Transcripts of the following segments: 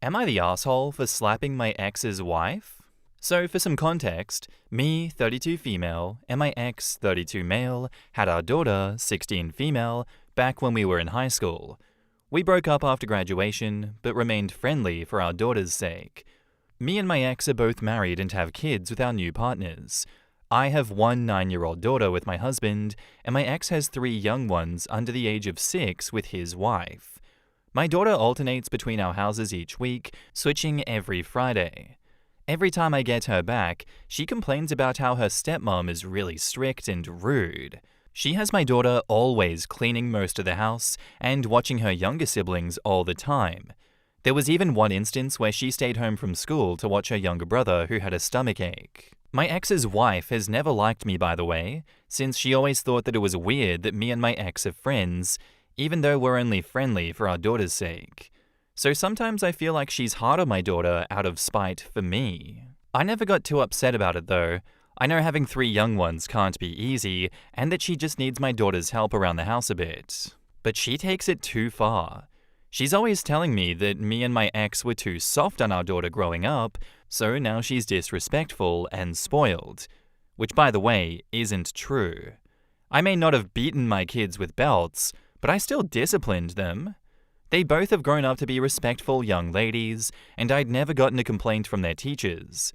Am I the asshole for slapping my ex's wife? So, for some context, me, 32 female, and my ex, 32 male, had our daughter, 16 female, back when we were in high school. We broke up after graduation, but remained friendly for our daughter's sake. Me and my ex are both married and have kids with our new partners. I have one 9-year-old daughter with my husband, and my ex has 3 young ones under the age of 6 with his wife. My daughter alternates between our houses each week, switching every Friday. Every time I get her back, she complains about how her stepmom is really strict and rude. She has my daughter always cleaning most of the house and watching her younger siblings all the time. There was even one instance where she stayed home from school to watch her younger brother who had a stomachache. My ex's wife has never liked me, by the way, since she always thought that it was weird that me and my ex are friends, even though we're only friendly for our daughter's sake. So sometimes I feel like she's hard on my daughter out of spite for me. I never got too upset about it though. I know having 3 young ones can't be easy, and that she just needs my daughter's help around the house a bit. But she takes it too far. She's always telling me that me and my ex were too soft on our daughter growing up, so now she's disrespectful and spoiled. Which, by the way, isn't true. I may not have beaten my kids with belts, but I still disciplined them. They both have grown up to be respectful young ladies, and I'd never gotten a complaint from their teachers.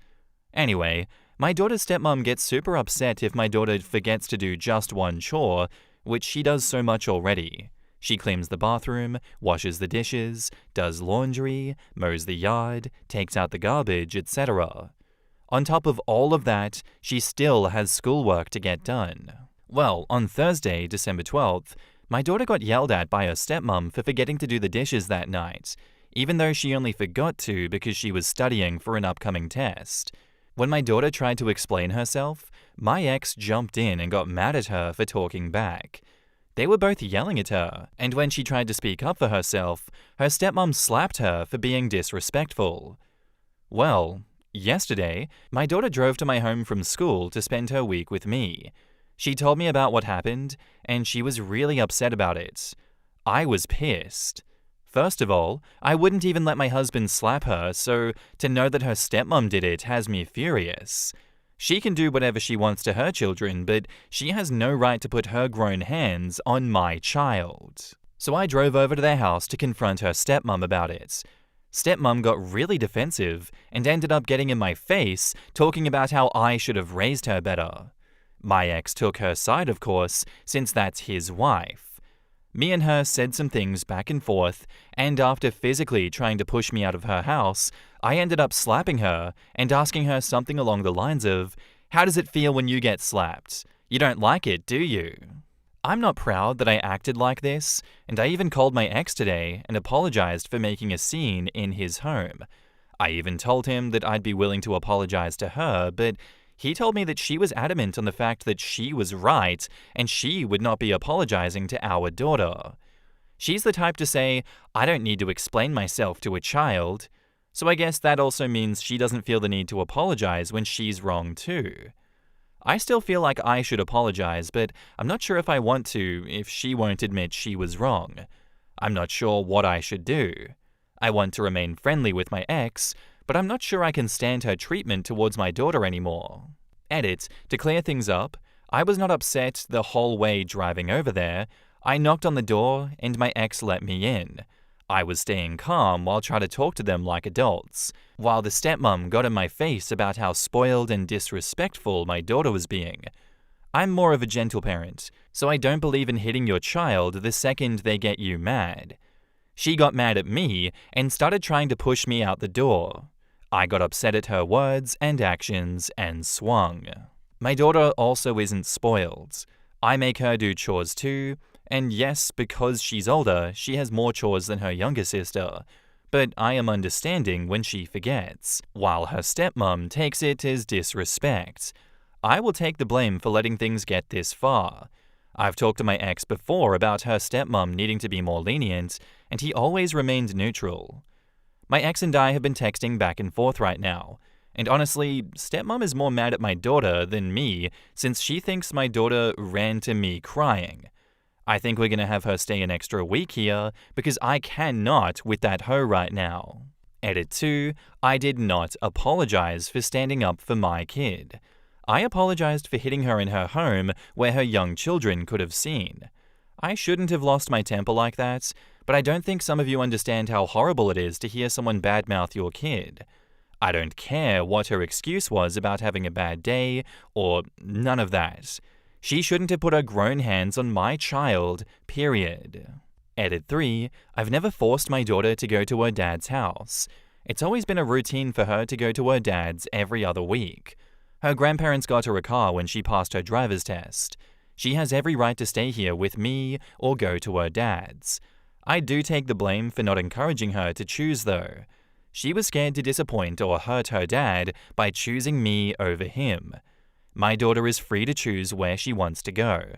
Anyway, my daughter's stepmom gets super upset if my daughter forgets to do just one chore, which she does so much already. She cleans the bathroom, washes the dishes, does laundry, mows the yard, takes out the garbage, etc. On top of all of that, she still has schoolwork to get done. Well, on Thursday, December 12th, my daughter got yelled at by her stepmom for forgetting to do the dishes that night, even though she only forgot to because she was studying for an upcoming test. When my daughter tried to explain herself, my ex jumped in and got mad at her for talking back. They were both yelling at her, and when she tried to speak up for herself, her stepmom slapped her for being disrespectful. Well, yesterday, my daughter drove to my home from school to spend her week with me. She told me about what happened, and she was really upset about it. I was pissed. First of all, I wouldn't even let my husband slap her, so to know that her stepmom did it has me furious. She can do whatever she wants to her children, but she has no right to put her grown hands on my child. So I drove over to their house to confront her stepmom about it. Stepmom got really defensive and ended up getting in my face, talking about how I should have raised her better. My ex took her side, of course, since that's his wife. Me and her said some things back and forth, and after physically trying to push me out of her house, I ended up slapping her and asking her something along the lines of, "How does it feel when you get slapped? You don't like it, do you?" I'm not proud that I acted like this, and I even called my ex today and apologized for making a scene in his home. I even told him that I'd be willing to apologize to her, but he told me that she was adamant on the fact that she was right and she would not be apologizing to our daughter. She's the type to say, "I don't need to explain myself to a child." So I guess that also means she doesn't feel the need to apologize when she's wrong too. I still feel like I should apologize, but I'm not sure if I want to if she won't admit she was wrong. I'm not sure what I should do. I want to remain friendly with my ex, but I'm not sure I can stand her treatment towards my daughter anymore. Edit, to clear things up, I was not upset the whole way driving over there. I knocked on the door and my ex let me in. I was staying calm while trying to talk to them like adults, while the stepmom got in my face about how spoiled and disrespectful my daughter was being. I'm more of a gentle parent, so I don't believe in hitting your child the second they get you mad. She got mad at me and started trying to push me out the door. I got upset at her words and actions and swung. My daughter also isn't spoiled. I make her do chores too, and yes, because she's older, she has more chores than her younger sister. But I am understanding when she forgets, while her stepmom takes it as disrespect. I will take the blame for letting things get this far. I've talked to my ex before about her stepmom needing to be more lenient, and he always remained neutral. My ex and I have been texting back and forth right now, and honestly, stepmom is more mad at my daughter than me since she thinks my daughter ran to me crying. I think we're gonna have her stay an extra week here because I cannot with that hoe right now. Edit 2. I did not apologize for standing up for my kid. I apologized for hitting her in her home where her young children could have seen. I shouldn't have lost my temper like that, but I don't think some of you understand how horrible it is to hear someone badmouth your kid. I don't care what her excuse was about having a bad day, or none of that. She shouldn't have put her grown hands on my child, period. Edit 3. I've never forced my daughter to go to her dad's house. It's always been a routine for her to go to her dad's every other week. Her grandparents got her a car when she passed her driver's test. She has every right to stay here with me or go to her dad's. I do take the blame for not encouraging her to choose though. She was scared to disappoint or hurt her dad by choosing me over him. My daughter is free to choose where she wants to go.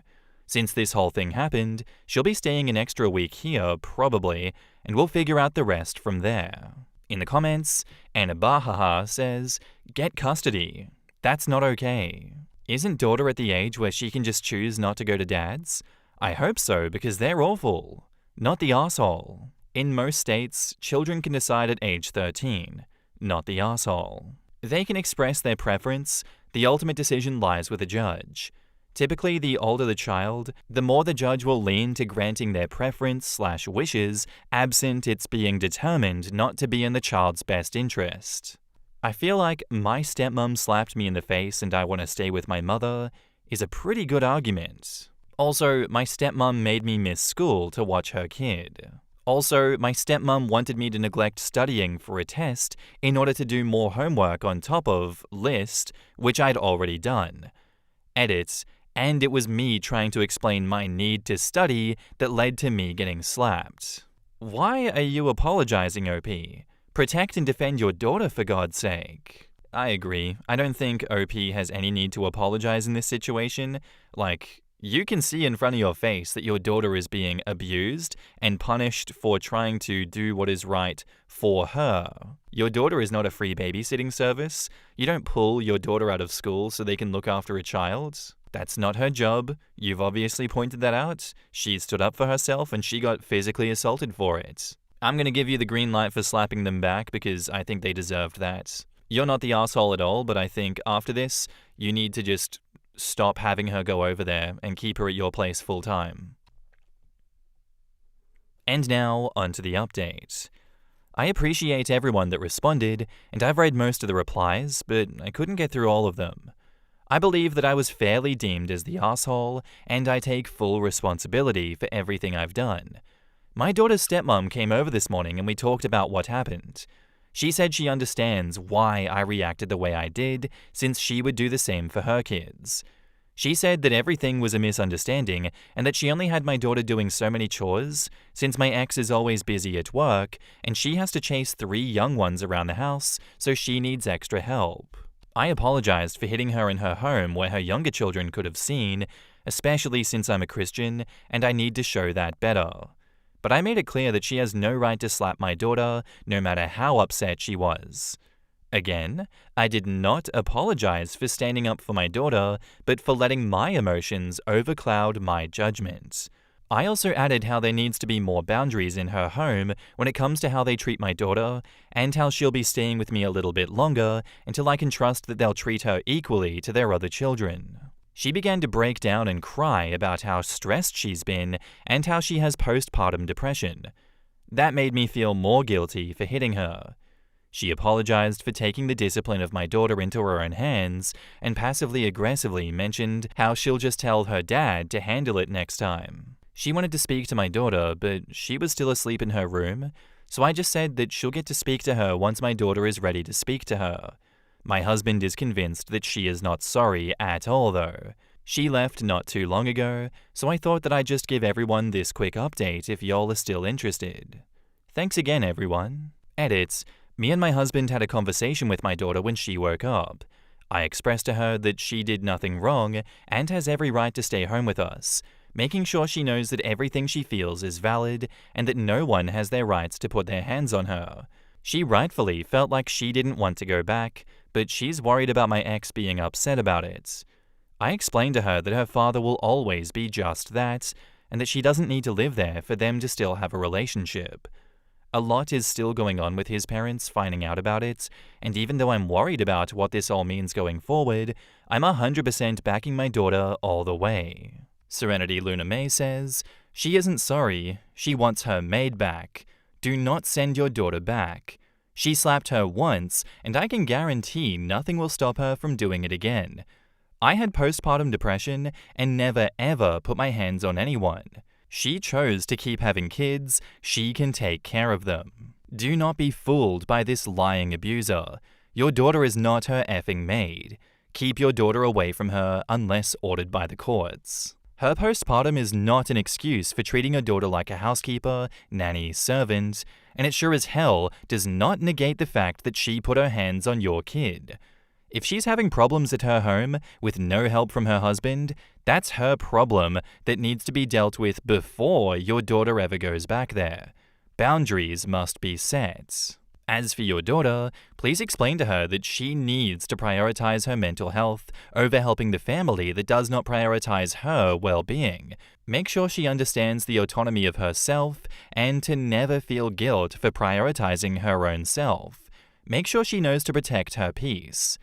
Since this whole thing happened, she'll be staying an extra week here, probably, and we'll figure out the rest from there. In the comments, Anna Bahaha says, "Get custody. That's not okay. Isn't daughter at the age where she can just choose not to go to dad's? I hope so, because they're awful. Not the asshole. In most states, children can decide at age 13, not the asshole. They can express their preference. The ultimate decision lies with the judge. Typically, the older the child, the more the judge will lean to granting their preference/wishes, absent it's being determined not to be in the child's best interest. I feel like my stepmom slapped me in the face and I want to stay with my mother is a pretty good argument. Also, my stepmom made me miss school to watch her kid. Also, my stepmom wanted me to neglect studying for a test in order to do more homework on top of list, which I'd already done. Edit. And it was me trying to explain my need to study that led to me getting slapped. Why are you apologizing, OP? Protect and defend your daughter, for God's sake. I agree. I don't think OP has any need to apologize in this situation. You can see in front of your face that your daughter is being abused and punished for trying to do what is right for her. Your daughter is not a free babysitting service. You don't pull your daughter out of school so they can look after a child. That's not her job. You've obviously pointed that out. She stood up for herself and she got physically assaulted for it. I'm going to give you the green light for slapping them back because I think they deserved that. You're not the asshole at all, but I think after this, you need to just stop having her go over there and keep her at your place full time. And now, onto the update. I appreciate everyone that responded, and I've read most of the replies, but I couldn't get through all of them. I believe that I was fairly deemed as the asshole, and I take full responsibility for everything I've done. My daughter's stepmom came over this morning and we talked about what happened. She said she understands why I reacted the way I did, since she would do the same for her kids. She said that everything was a misunderstanding and that she only had my daughter doing so many chores, since my ex is always busy at work and she has to chase 3 young ones around the house, so she needs extra help. I apologized for hitting her in her home where her younger children could have seen, especially since I'm a Christian and I need to show that better. But I made it clear that she has no right to slap my daughter, no matter how upset she was. Again, I did not apologize for standing up for my daughter, but for letting my emotions overcloud my judgment. I also added how there needs to be more boundaries in her home when it comes to how they treat my daughter, and how she'll be staying with me a little bit longer until I can trust that they'll treat her equally to their other children. She began to break down and cry about how stressed she's been and how she has postpartum depression. That made me feel more guilty for hitting her. She apologized for taking the discipline of my daughter into her own hands and passively-aggressively mentioned how she'll just tell her dad to handle it next time. She wanted to speak to my daughter, but she was still asleep in her room, so I just said that she'll get to speak to her once my daughter is ready to speak to her. My husband is convinced that she is not sorry at all, though. She left not too long ago, so I thought that I'd just give everyone this quick update if y'all are still interested. Thanks again, everyone. Edit. Me and my husband had a conversation with my daughter when she woke up. I expressed to her that she did nothing wrong and has every right to stay home with us, making sure she knows that everything she feels is valid and that no one has their rights to put their hands on her. She rightfully felt like she didn't want to go back, but she's worried about my ex being upset about it. I explained to her that her father will always be just that, and that she doesn't need to live there for them to still have a relationship. A lot is still going on with his parents finding out about it, and even though I'm worried about what this all means going forward, I'm 100% backing my daughter all the way. Serenity Luna May says, she isn't sorry, she wants her maid back. Do not send your daughter back. She slapped her once, and I can guarantee nothing will stop her from doing it again. I had postpartum depression and never ever put my hands on anyone. She chose to keep having kids, she can take care of them. Do not be fooled by this lying abuser. Your daughter is not her effing maid. Keep your daughter away from her unless ordered by the courts. Her postpartum is not an excuse for treating your daughter like a housekeeper, nanny, servant, and it sure as hell does not negate the fact that she put her hands on your kid. If she's having problems at her home with no help from her husband, that's her problem that needs to be dealt with before your daughter ever goes back there. Boundaries must be set. As for your daughter, please explain to her that she needs to prioritize her mental health over helping the family that does not prioritize her well-being. Make sure she understands the autonomy of herself and to never feel guilt for prioritizing her own self. Make sure she knows to protect her peace.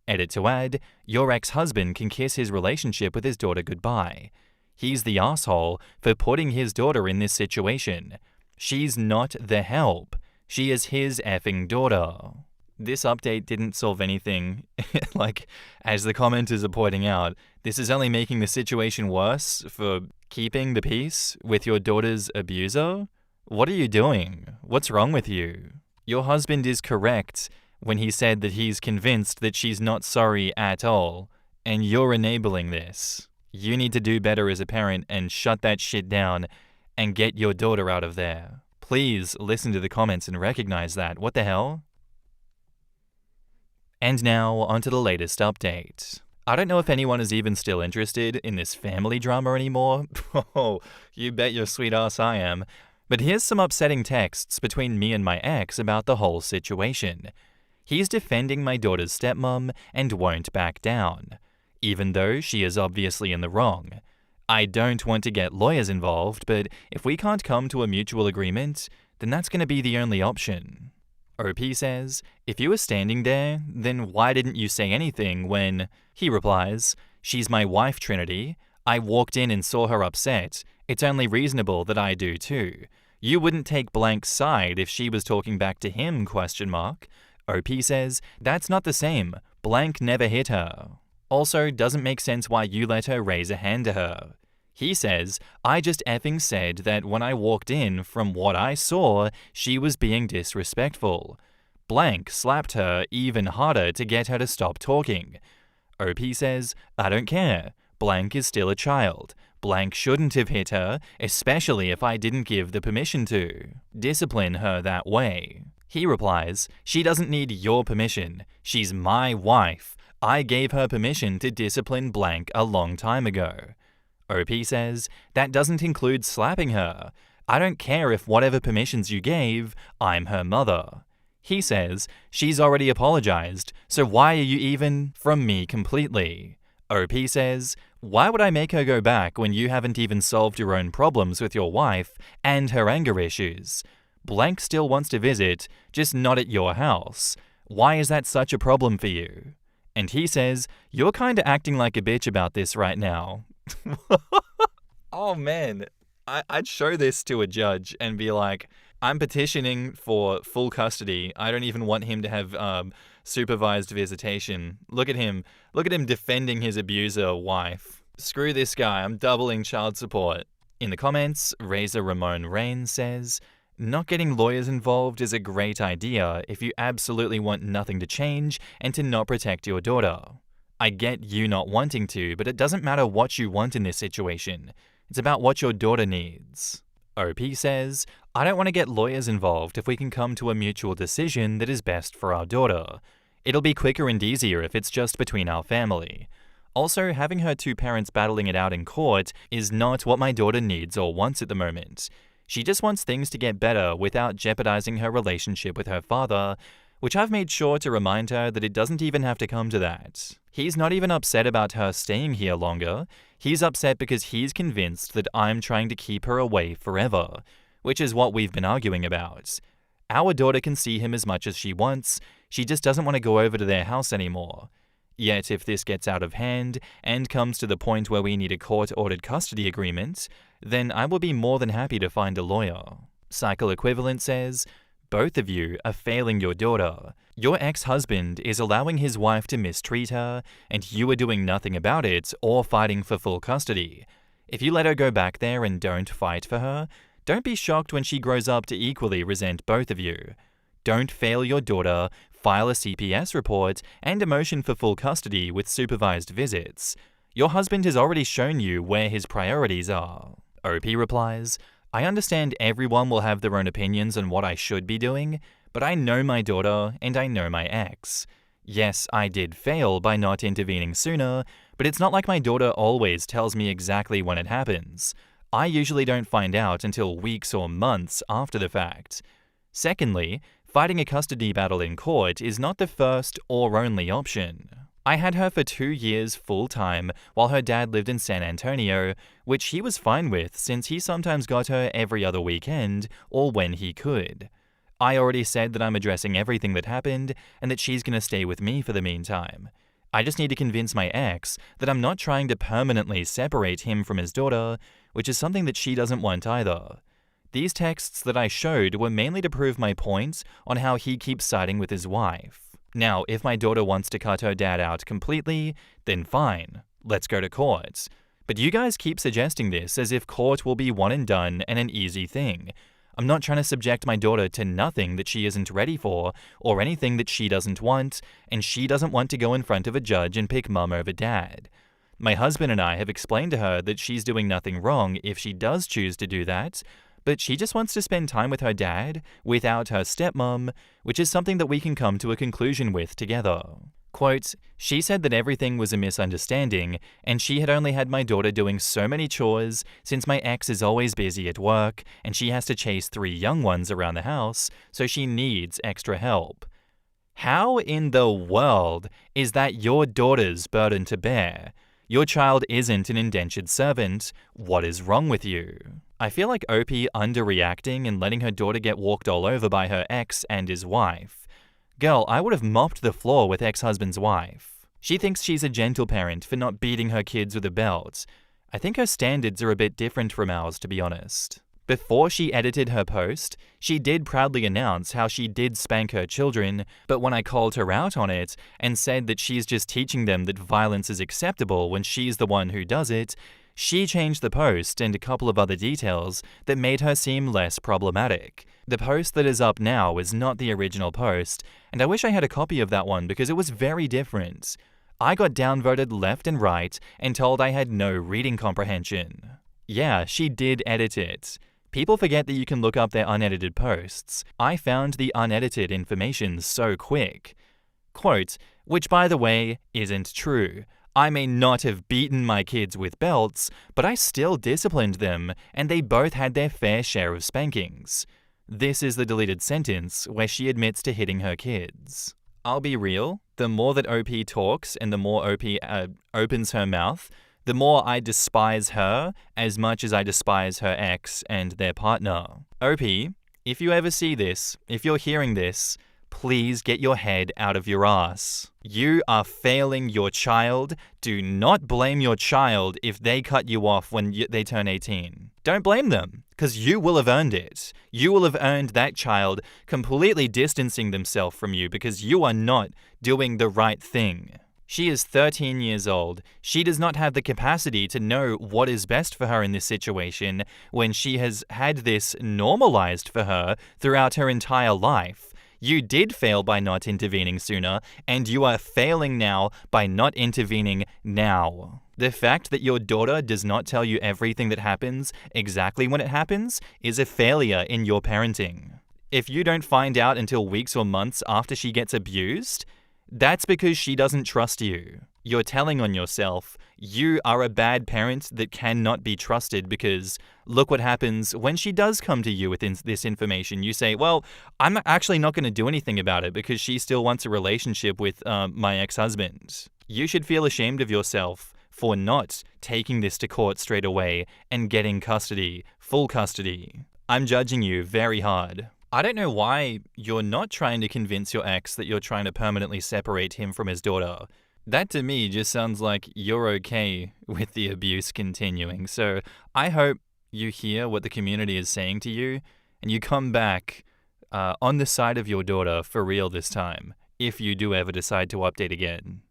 Edit to add, your ex-husband can kiss his relationship with his daughter goodbye. He's the asshole for putting his daughter in this situation. She's not the help. She is his effing daughter. This update didn't solve anything. As the commenters are pointing out, this is only making the situation worse for keeping the peace with your daughter's abuser. What are you doing? What's wrong with you? Your husband is correct when he said that he's convinced that she's not sorry at all, and you're enabling this. You need to do better as a parent and shut that shit down and get your daughter out of there. Please listen to the comments and recognize that. What the hell? And now, onto the latest update. I don't know if anyone is even still interested in this family drama anymore. Oh, you bet your sweet ass I am. But here's some upsetting texts between me and my ex about the whole situation. He's defending my daughter's stepmom and won't back down, even though she is obviously in the wrong. I don't want to get lawyers involved, but if we can't come to a mutual agreement, then that's going to be the only option. OP says, if you were standing there, then why didn't you say anything when... He replies, she's my wife, Trinity. I walked in and saw her upset. It's only reasonable that I do too. You wouldn't take blank's side if she was talking back to him, ? OP says, that's not the same. Blank never hit her. Also, doesn't make sense why you let her raise a hand to her. He says, I just effing said that when I walked in, from what I saw, she was being disrespectful. Blank slapped her even harder to get her to stop talking. OP says, I don't care. Blank is still a child. Blank shouldn't have hit her, especially if I didn't give the permission to. Discipline her that way. He replies, she doesn't need your permission. She's my wife. I gave her permission to discipline blank a long time ago. OP says, that doesn't include slapping her. I don't care if whatever permissions you gave, I'm her mother. He says, she's already apologized, so why are you even from me completely? OP says, why would I make her go back when you haven't even solved your own problems with your wife and her anger issues? Blank still wants to visit, just not at your house. Why is that such a problem for you? And he says, you're kinda acting like a bitch about this right now. Oh man, I'd show this to a judge and be like, I'm petitioning for full custody. I don't even want him to have supervised visitation. Look at him defending his abuser wife. Screw this guy, I'm doubling child support. In the comments, Razor Ramon Rain says, not getting lawyers involved is a great idea if you absolutely want nothing to change and to not protect your daughter. I get you not wanting to, but it doesn't matter what you want in this situation. It's about what your daughter needs. OP says, I don't want to get lawyers involved if we can come to a mutual decision that is best for our daughter. It'll be quicker and easier if it's just between our family. Also, having her two parents battling it out in court is not what my daughter needs or wants at the moment. She just wants things to get better without jeopardizing her relationship with her father, which I've made sure to remind her that it doesn't even have to come to that. He's not even upset about her staying here longer. He's upset because he's convinced that I'm trying to keep her away forever, which is what we've been arguing about. Our daughter can see him as much as she wants, she just doesn't want to go over to their house anymore. Yet if this gets out of hand and comes to the point where we need a court-ordered custody agreement, then I will be more than happy to find a lawyer. Cycle Equivalent says, both of you are failing your daughter. Your ex-husband is allowing his wife to mistreat her, and you are doing nothing about it or fighting for full custody. If you let her go back there and don't fight for her, don't be shocked when she grows up to equally resent both of you. Don't fail your daughter, file a CPS report, and a motion for full custody with supervised visits. Your husband has already shown you where his priorities are. OP replies, I understand everyone will have their own opinions on what I should be doing, but I know my daughter and I know my ex. Yes, I did fail by not intervening sooner, but it's not like my daughter always tells me exactly when it happens. I usually don't find out until weeks or months after the fact. Secondly, fighting a custody battle in court is not the first or only option. I had her for 2 years full-time while her dad lived in San Antonio, which he was fine with since he sometimes got her every other weekend or when he could. I already said that I'm addressing everything that happened and that she's going to stay with me for the meantime. I just need to convince my ex that I'm not trying to permanently separate him from his daughter, which is something that she doesn't want either. These texts that I showed were mainly to prove my point on how he keeps siding with his wife. Now, if my daughter wants to cut her dad out completely, then fine, let's go to court. But you guys keep suggesting this as if court will be one and done and an easy thing. I'm not trying to subject my daughter to nothing that she isn't ready for, or anything that she doesn't want, and she doesn't want to go in front of a judge and pick mum over dad. My husband and I have explained to her that she's doing nothing wrong if she does choose to do that, but she just wants to spend time with her dad without her stepmom, which is something that we can come to a conclusion with together. Quote, she said that everything was a misunderstanding and she had only had my daughter doing so many chores since my ex is always busy at work and she has to chase 3 young ones around the house, so she needs extra help. How in the world is that your daughter's burden to bear? Your child isn't an indentured servant. What is wrong with you? I feel like OP underreacting and letting her daughter get walked all over by her ex and his wife. Girl, I would have mopped the floor with ex-husband's wife. She thinks she's a gentle parent for not beating her kids with a belt. I think her standards are a bit different from ours, to be honest. Before she edited her post, she did proudly announce how she did spank her children, but when I called her out on it and said that she's just teaching them that violence is acceptable when she's the one who does it, she changed the post and a couple of other details that made her seem less problematic. The post that is up now is not the original post, and I wish I had a copy of that one because it was very different. I got downvoted left and right and told I had no reading comprehension. Yeah, she did edit it. People forget that you can look up their unedited posts. I found the unedited information so quick. Quote, which by the way, isn't true. I may not have beaten my kids with belts, but I still disciplined them, and they both had their fair share of spankings. This is the deleted sentence where she admits to hitting her kids. I'll be real, the more that OP talks and the more OP opens her mouth, the more I despise her as much as I despise her ex and their partner. OP, if you ever see this, if you're hearing this, please get your head out of your ass. You are failing your child. Do not blame your child if they cut you off when they turn 18. Don't blame them, because you will have earned it. You will have earned that child completely distancing themselves from you because you are not doing the right thing. She is 13 years old. She does not have the capacity to know what is best for her in this situation when she has had this normalized for her throughout her entire life. You did fail by not intervening sooner, and you are failing now by not intervening now. The fact that your daughter does not tell you everything that happens exactly when it happens is a failure in your parenting. If you don't find out until weeks or months after she gets abused, that's because she doesn't trust you. You're telling on yourself. You are a bad parent that cannot be trusted because look what happens when she does come to you with this information. You say, well, I'm actually not going to do anything about it because she still wants a relationship with my ex-husband. You should feel ashamed of yourself for not taking this to court straight away and getting custody, full custody. I'm judging you very hard. I don't know why you're not trying to convince your ex that you're trying to permanently separate him from his daughter. That to me just sounds like you're okay with the abuse continuing. So I hope you hear what the community is saying to you and you come back on the side of your daughter for real this time, if you do ever decide to update again.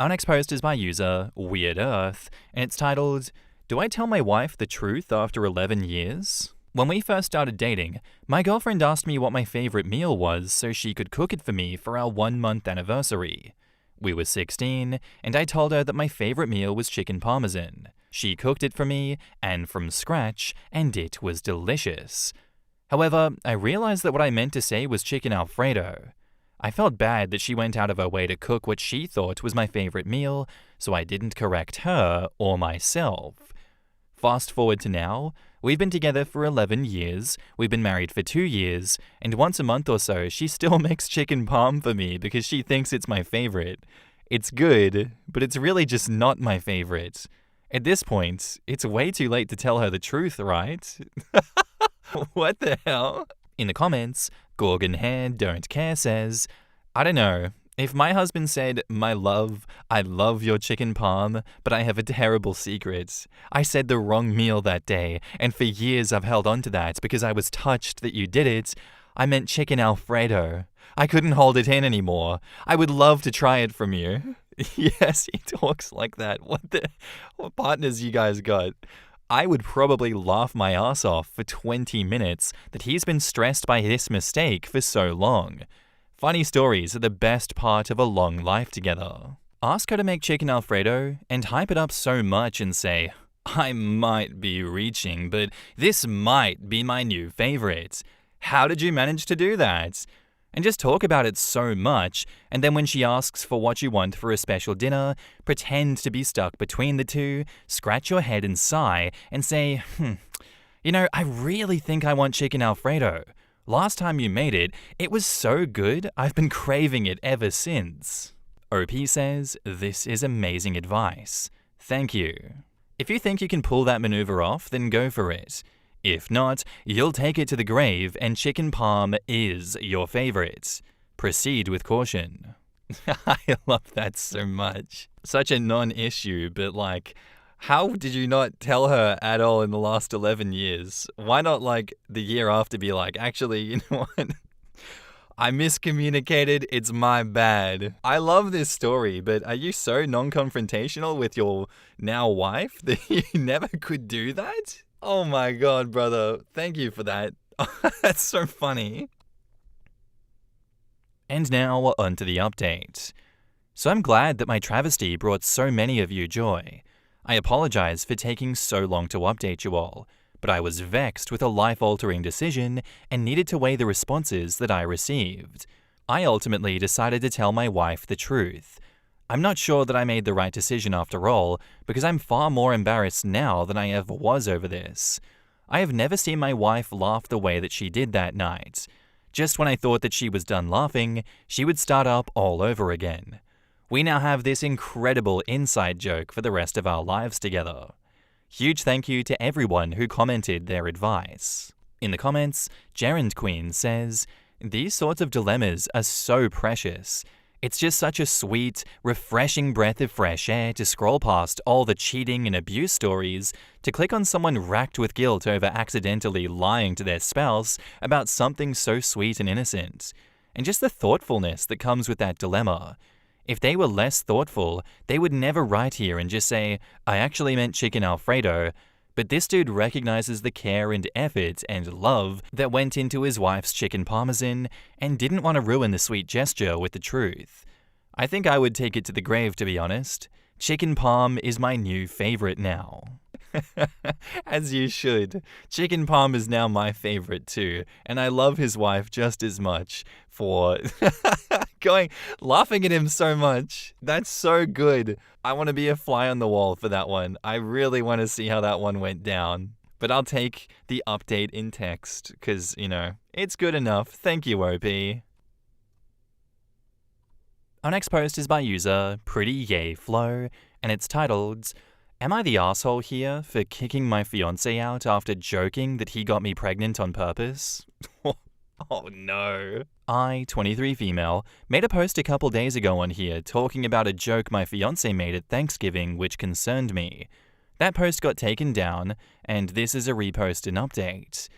Our next post is by user Weird Earth, and it's titled, "Do I tell my wife the truth after 11 years?" When we first started dating, my girlfriend asked me what my favorite meal was so she could cook it for me for our 1-month anniversary. We were 16, and I told her that my favorite meal was chicken parmesan. She cooked it for me, and from scratch, and it was delicious. However, I realized that what I meant to say was chicken Alfredo. I felt bad that she went out of her way to cook what she thought was my favorite meal, so I didn't correct her or myself. Fast forward to now, we've been together for 11 years, we've been married for 2 years, and once a month or so, she still makes chicken parm for me because she thinks it's my favorite. It's good, but it's really just not my favorite. At this point, it's way too late to tell her the truth, right? What the hell? In the comments, Gorgon Hair Don't Care says, I don't know. If my husband said, "My love, I love your chicken parm, but I have a terrible secret. I said the wrong meal that day, and for years I've held on to that because I was touched that you did it. I meant chicken Alfredo. I couldn't hold it in anymore. I would love to try it from you." Yes, he talks like that. What partners you guys got? I would probably laugh my ass off for 20 minutes that he's been stressed by this mistake for so long. Funny stories are the best part of a long life together. Ask her to make chicken Alfredo and hype it up so much and say, "I might be reaching, but this might be my new favorite. How did you manage to do that?" And just talk about it so much, and then when she asks for what you want for a special dinner, pretend to be stuck between the two, scratch your head and sigh, and say, I really think I want chicken Alfredo. Last time you made it, it was so good, I've been craving it ever since. OP says, "This is amazing advice. Thank you." If you think you can pull that maneuver off, then go for it. If not, you'll take it to the grave and chicken parm is your favorite. Proceed with caution. I love that so much. Such a non-issue, but how did you not tell her at all in the last 11 years? Why not the year after be like, actually, you know what? I miscommunicated, it's my bad. I love this story, but are you so non-confrontational with your now wife that you never could do that? Oh my god, brother. Thank you for that. That's so funny. And now, on to the update. So I'm glad that my travesty brought so many of you joy. I apologize for taking so long to update you all, but I was vexed with a life-altering decision and needed to weigh the responses that I received. I ultimately decided to tell my wife the truth. I'm not sure that I made the right decision after all, because I'm far more embarrassed now than I ever was over this. I have never seen my wife laugh the way that she did that night. Just when I thought that she was done laughing, she would start up all over again. We now have this incredible inside joke for the rest of our lives together. Huge thank you to everyone who commented their advice. In the comments, Gerund Queen says, "These sorts of dilemmas are so precious. It's just such a sweet, refreshing breath of fresh air to scroll past all the cheating and abuse stories, to click on someone racked with guilt over accidentally lying to their spouse about something so sweet and innocent. And just the thoughtfulness that comes with that dilemma. If they were less thoughtful, they would never write here and just say, 'I actually meant chicken Alfredo,' but this dude recognizes the care and effort and love that went into his wife's chicken parmesan and didn't want to ruin the sweet gesture with the truth. I think I would take it to the grave, to be honest. Chicken parm is my new favorite now." As you should. Chicken parm is now my favorite too, and I love his wife just as much for laughing at him so much. That's so good. I want to be a fly on the wall for that one. I really want to see how that one went down. But I'll take the update in text, because, it's good enough. Thank you, OP. Our next post is by user Pretty Yay Flow, and it's titled, Am I the asshole here for kicking my fiancé out after joking that he got me pregnant on purpose? Oh no. I, 23 female, made a post a couple days ago on here talking about a joke my fiancé made at Thanksgiving which concerned me. That post got taken down, and this is a repost and update.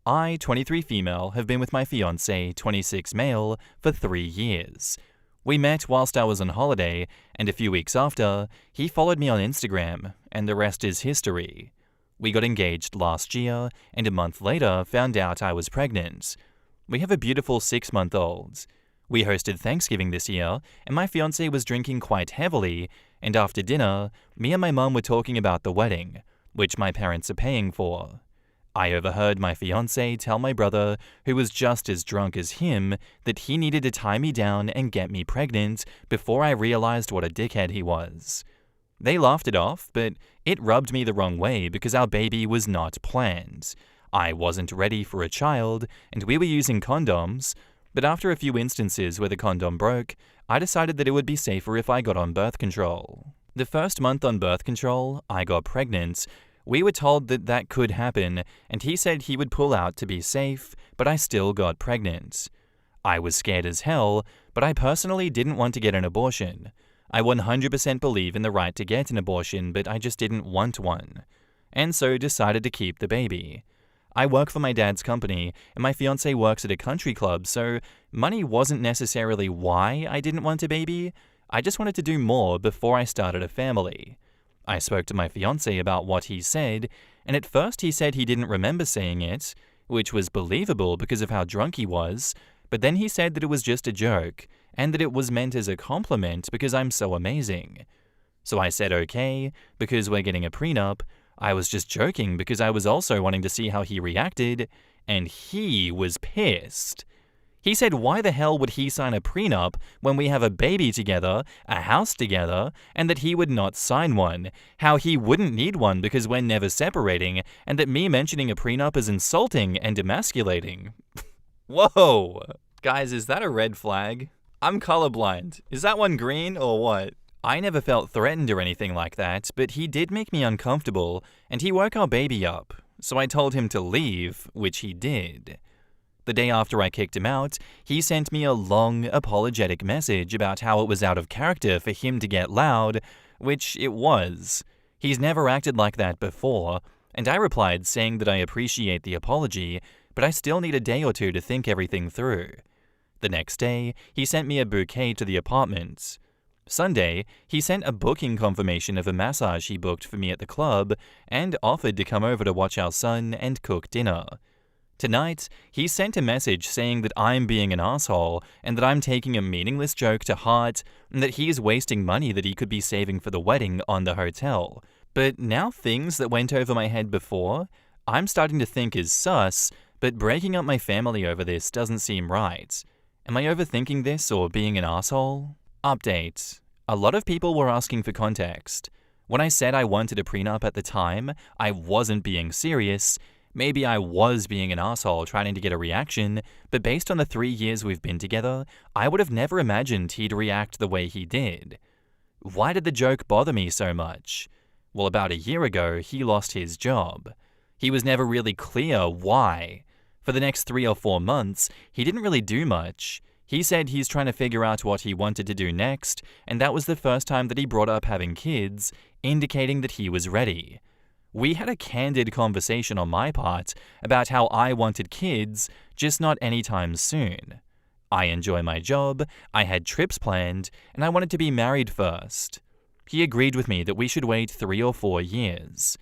I, 23 female, have been with my fiancé, 26 male, for 3 years. We met whilst I was on holiday, and a few weeks after, he followed me on Instagram, and the rest is history. We got engaged last year, and a month later found out I was pregnant. We have a beautiful 6-month-old. We hosted Thanksgiving this year, and my fiancé was drinking quite heavily, and after dinner, me and my mum were talking about the wedding, which my parents are paying for. I overheard my fiancé tell my brother, who was just as drunk as him, that he needed to tie me down and get me pregnant before I realized what a dickhead he was. They laughed it off, but it rubbed me the wrong way because our baby was not planned. I wasn't ready for a child, and we were using condoms, but after a few instances where the condom broke, I decided that it would be safer if I got on birth control. The first month on birth control, I got pregnant. We were told that that could happen, and he said he would pull out to be safe, but I still got pregnant. I was scared as hell, but I personally didn't want to get an abortion. I 100% believe in the right to get an abortion, but I just didn't want one, and so decided to keep the baby. I work for my dad's company, and my fiancé works at a country club, so money wasn't necessarily why I didn't want a baby. I just wanted to do more before I started a family. I spoke to my fiancé about what he said, and at first he said he didn't remember saying it, which was believable because of how drunk he was, but then he said that it was just a joke, and that it was meant as a compliment because I'm so amazing. So I said okay, because we're getting a prenup. I was just joking because I was also wanting to see how he reacted, and he was pissed. He said why the hell would he sign a prenup when we have a baby together, a house together, and that he would not sign one, how he wouldn't need one because we're never separating, and that me mentioning a prenup is insulting and emasculating. Whoa! Guys, is that a red flag? I'm colorblind. Is that one green or what? I never felt threatened or anything like that, but he did make me uncomfortable, and he woke our baby up, so I told him to leave, which he did. The day after I kicked him out, he sent me a long, apologetic message about how it was out of character for him to get loud, which it was. He's never acted like that before, and I replied saying that I appreciate the apology, but I still need a day or two to think everything through. The next day, he sent me a bouquet to the apartment. Sunday, he sent a booking confirmation of a massage he booked for me at the club and offered to come over to watch our son and cook dinner. Tonight, he sent a message saying that I'm being an asshole and that I'm taking a meaningless joke to heart and that he is wasting money that he could be saving for the wedding on the hotel. But now things that went over my head before, I'm starting to think is sus, but breaking up my family over this doesn't seem right. Am I overthinking this or being an asshole? Update. A lot of people were asking for context. When I said I wanted a prenup at the time, I wasn't being serious. Maybe I was being an asshole trying to get a reaction, but based on the 3 years we've been together, I would have never imagined he'd react the way he did. Why did the joke bother me so much? Well, about a year ago, he lost his job. He was never really clear why. For the next 3 or 4 months, he didn't really do much. He said he's trying to figure out what he wanted to do next, and that was the first time that he brought up having kids, indicating that he was ready. We had a candid conversation on my part about how I wanted kids, just not anytime soon. I enjoy my job, I had trips planned, and I wanted to be married first. He agreed with me that we should wait 3 or 4 years.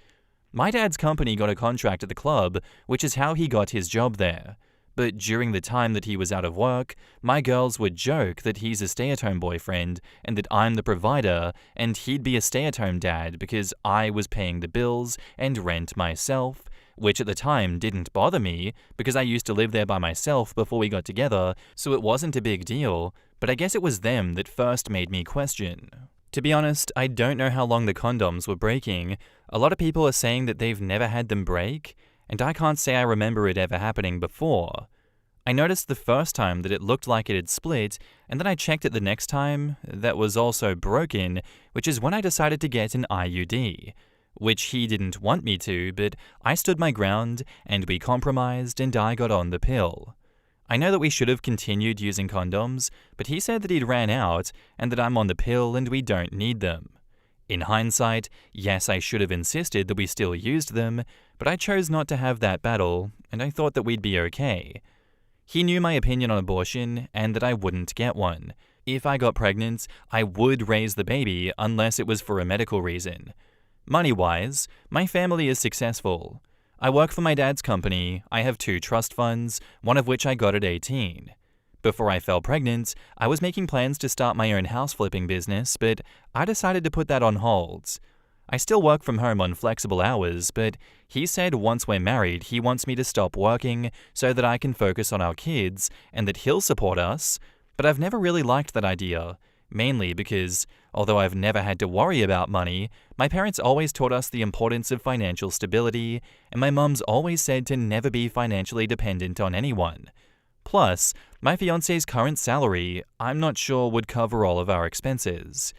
My dad's company got a contract at the club, which is how he got his job there. But during the time that he was out of work, my girls would joke that he's a stay-at-home boyfriend and that I'm the provider and he'd be a stay-at-home dad because I was paying the bills and rent myself, which at the time didn't bother me because I used to live there by myself before we got together, so it wasn't a big deal, but I guess it was them that first made me question. To be honest, I don't know how long the condoms were breaking. A lot of people are saying that they've never had them break, and I can't say I remember it ever happening before. I noticed the first time that it looked like it had split, and then I checked it the next time that was also broken, which is when I decided to get an IUD, which he didn't want me to, but I stood my ground and we compromised and I got on the pill. I know that we should have continued using condoms, but he said that he'd ran out and that I'm on the pill and we don't need them. In hindsight, yes, I should have insisted that we still used them, but I chose not to have that battle, and I thought that we'd be okay. He knew my opinion on abortion and that I wouldn't get one. If I got pregnant, I would raise the baby unless it was for a medical reason. Money-wise, my family is successful. I work for my dad's company, I have 2 trust funds, one of which I got at 18. Before I fell pregnant, I was making plans to start my own house flipping business, but I decided to put that on hold. I still work from home on flexible hours, but he said once we're married he wants me to stop working so that I can focus on our kids and that he'll support us, but I've never really liked that idea, mainly because, although I've never had to worry about money, my parents always taught us the importance of financial stability, and my mum's always said to never be financially dependent on anyone. Plus, my fiancé's current salary, I'm not sure would cover all of our expenses.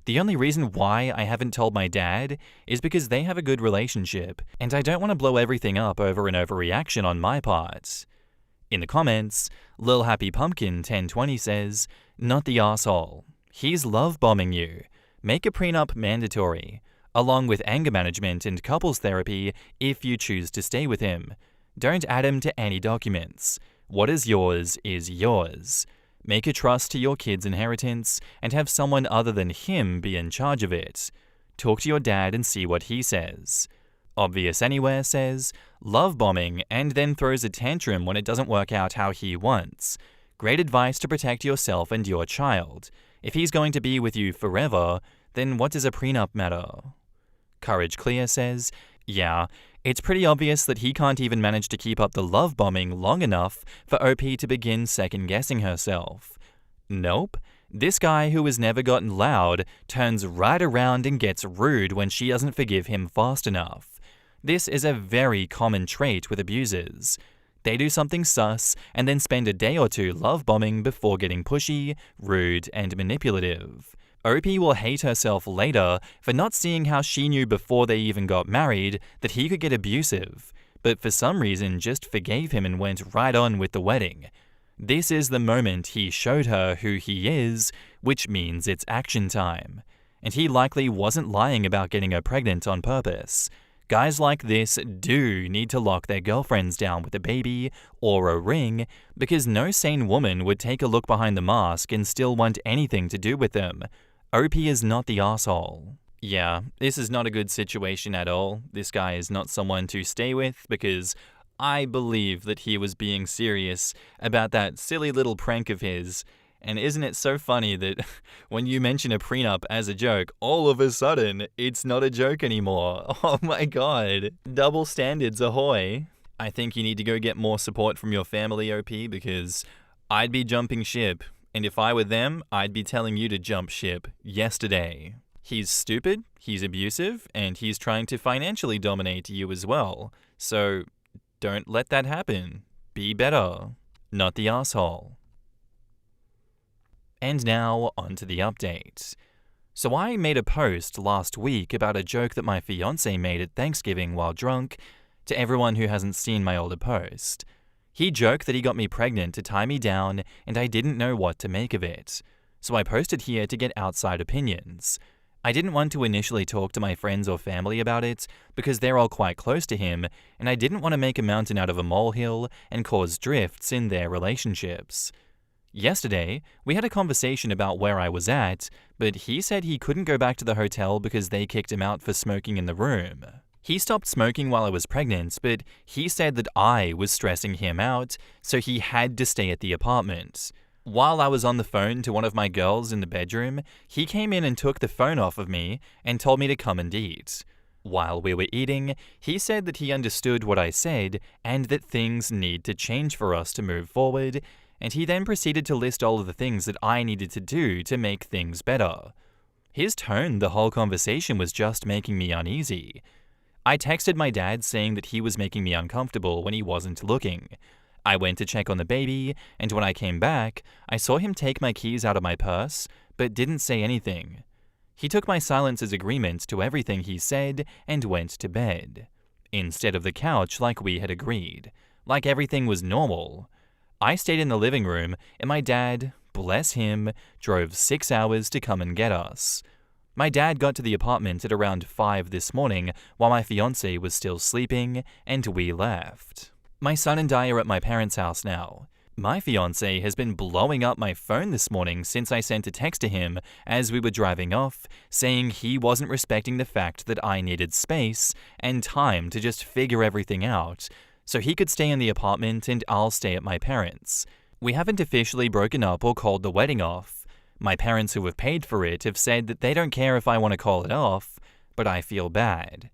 The only reason why I haven't told my dad is because they have a good relationship, and I don't want to blow everything up over an overreaction on my part. In the comments, Lil Happy Pumpkin 1020 says, "Not the asshole. He's love bombing you. Make a prenup mandatory, along with anger management and couples therapy if you choose to stay with him. Don't add him to any documents. What is yours is yours. Make a trust to your kid's inheritance and have someone other than him be in charge of it. Talk to your dad and see what he says." Obvious Anywhere says, "Love bombing and then throws a tantrum when it doesn't work out how he wants. Great advice to protect yourself and your child. If he's going to be with you forever, then what does a prenup matter?" Courage Clear says, "Yeah, it's pretty obvious that he can't even manage to keep up the love bombing long enough for OP to begin second-guessing herself. Nope. This guy who has never gotten loud turns right around and gets rude when she doesn't forgive him fast enough. This is a very common trait with abusers. They do something sus and then spend a day or two love bombing before getting pushy, rude, and manipulative. OP will hate herself later for not seeing how she knew before they even got married that he could get abusive, but for some reason just forgave him and went right on with the wedding. This is the moment he showed her who he is, which means it's action time. And he likely wasn't lying about getting her pregnant on purpose. Guys like this do need to lock their girlfriends down with a baby or a ring, because no sane woman would take a look behind the mask and still want anything to do with them. OP is not the asshole. Yeah, this is not a good situation at all. This guy is not someone to stay with because I believe that he was being serious about that silly little prank of his. And isn't it so funny that when you mention a prenup as a joke, all of a sudden, it's not a joke anymore? Oh my god. Double standards ahoy. I think you need to go get more support from your family, OP, because I'd be jumping ship. And if I were them, I'd be telling you to jump ship yesterday. He's stupid, he's abusive, and he's trying to financially dominate you as well. So don't let that happen. Be better. Not the asshole. And now, on to the update. So I made a post last week about a joke that my fiancé made at Thanksgiving while drunk, to everyone who hasn't seen my older post. He joked that he got me pregnant to tie me down and I didn't know what to make of it. So I posted here to get outside opinions. I didn't want to initially talk to my friends or family about it because they're all quite close to him, and I didn't want to make a mountain out of a molehill and cause drifts in their relationships. Yesterday, we had a conversation about where I was at, but he said he couldn't go back to the hotel because they kicked him out for smoking in the room. He stopped smoking while I was pregnant, but he said that I was stressing him out, so he had to stay at the apartment. While I was on the phone to one of my girls in the bedroom, he came in and took the phone off of me and told me to come and eat. While we were eating, he said that he understood what I said and that things need to change for us to move forward, and he then proceeded to list all of the things that I needed to do to make things better. His tone the whole conversation was just making me uneasy. I texted my dad saying that he was making me uncomfortable when he wasn't looking. I went to check on the baby, and when I came back, I saw him take my keys out of my purse, but didn't say anything. He took my silence as agreement to everything he said and went to bed, instead of the couch like we had agreed, like everything was normal. I stayed in the living room, and my dad, bless him, drove 6 hours to come and get us. My dad got to the apartment at around 5 this morning while my fiancé was still sleeping, and we left. My son and I are at my parents' house now. My fiancé has been blowing up my phone this morning since I sent a text to him as we were driving off, saying he wasn't respecting the fact that I needed space and time to just figure everything out, so he could stay in the apartment and I'll stay at my parents'. We haven't officially broken up or called the wedding off. My parents who have paid for it have said that they don't care if I want to call it off, but I feel bad.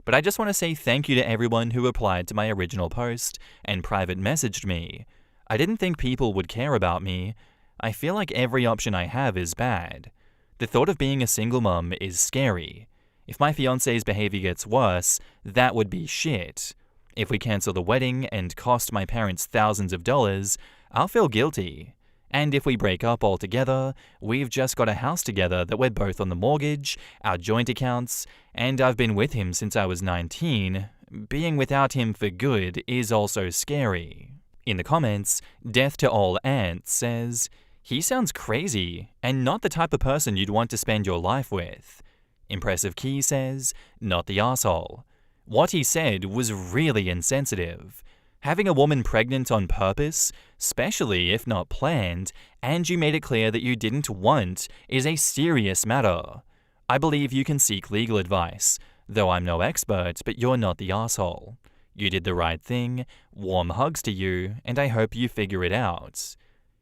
But I just want to say thank you to everyone who replied to my original post and private messaged me. I didn't think people would care about me. I feel like every option I have is bad. The thought of being a single mum is scary. If my fiancé's behavior gets worse, that would be shit. If we cancel the wedding and cost my parents thousands of dollars, I'll feel guilty. And if we break up altogether, we've just got a house together that we're both on the mortgage, our joint accounts, and I've been with him since I was 19. Being without him for good is also scary. In the comments, Death to All Ants says, he sounds crazy and not the type of person you'd want to spend your life with. Impressive Key says, not the asshole. What he said was really insensitive. Having a woman pregnant on purpose, especially if not planned, and you made it clear that you didn't want, is a serious matter. I believe you can seek legal advice, though I'm no expert, but you're not the asshole. You did the right thing, warm hugs to you, and I hope you figure it out.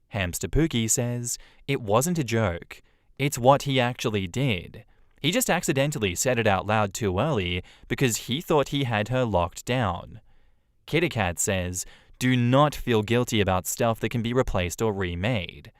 Hamster Pookie says, it wasn't a joke. It's what he actually did. He just accidentally said it out loud too early because he thought he had her locked down. Kittycat says, do not feel guilty about stuff that can be replaced or remade.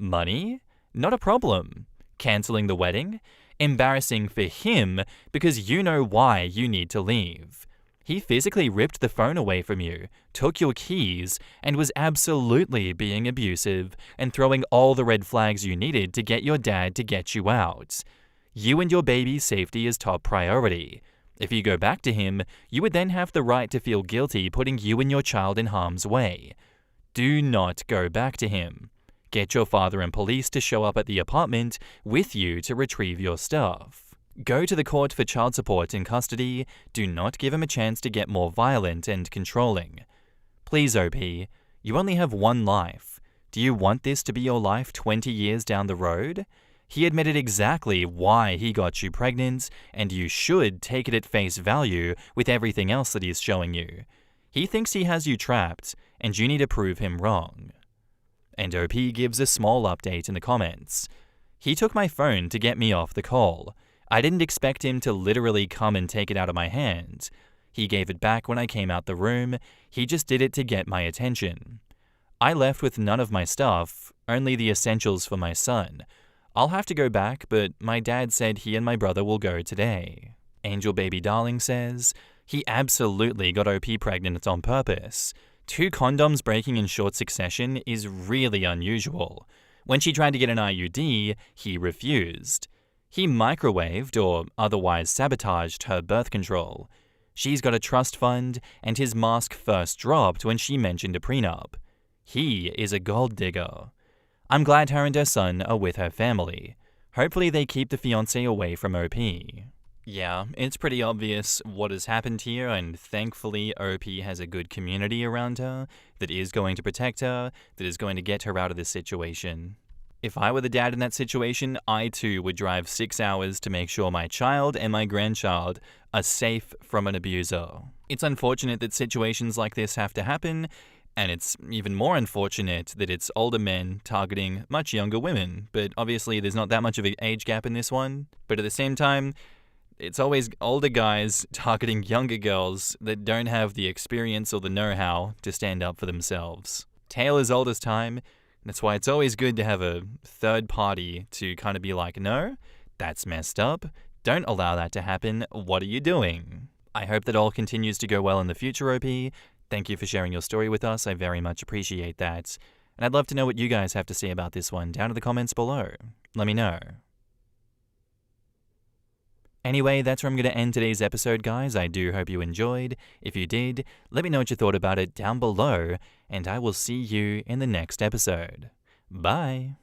Money? Not a problem. Canceling the wedding? Embarrassing for him because you know why you need to leave. He physically ripped the phone away from you, took your keys, and was absolutely being abusive and throwing all the red flags you needed to get your dad to get you out. You and your baby's safety is top priority. If you go back to him, you would then have the right to feel guilty putting you and your child in harm's way. Do not go back to him. Get your father and police to show up at the apartment with you to retrieve your stuff. Go to the court for child support in custody. Do not give him a chance to get more violent and controlling. Please, OP, you only have one life. Do you want this to be your life 20 years down the road? He admitted exactly why he got you pregnant, and you should take it at face value with everything else that he's showing you. He thinks he has you trapped, and you need to prove him wrong. And OP gives a small update in the comments. He took my phone to get me off the call. I didn't expect him to literally come and take it out of my hand. He gave it back when I came out the room. He just did it to get my attention. I left with none of my stuff, only the essentials for my son. I'll have to go back, but my dad said he and my brother will go today. Angel Baby Darling says, he absolutely got OP pregnant on purpose. 2 condoms breaking in short succession is really unusual. When she tried to get an IUD, he refused. He microwaved or otherwise sabotaged her birth control. She's got a trust fund, and his mask first dropped when she mentioned a prenup. He is a gold digger. I'm glad her and her son are with her family. Hopefully they keep the fiancé away from OP. Yeah, it's pretty obvious what has happened here, and thankfully OP has a good community around her that is going to protect her, that is going to get her out of this situation. If I were the dad in that situation, I too would drive 6 hours to make sure my child and my grandchild are safe from an abuser. It's unfortunate that situations like this have to happen, and it's even more unfortunate that it's older men targeting much younger women, but obviously there's not that much of an age gap in this one. But at the same time, it's always older guys targeting younger girls that don't have the experience or the know-how to stand up for themselves. Tale as old as time. That's why it's always good to have a third party to kind of be like, no, that's messed up. Don't allow that to happen. What are you doing? I hope that all continues to go well in the future, OP. Thank you for sharing your story with us. I very much appreciate that. And I'd love to know what you guys have to say about this one down in the comments below. Let me know. Anyway, that's where I'm going to end today's episode, guys. I do hope you enjoyed. If you did, let me know what you thought about it down below, and I will see you in the next episode. Bye.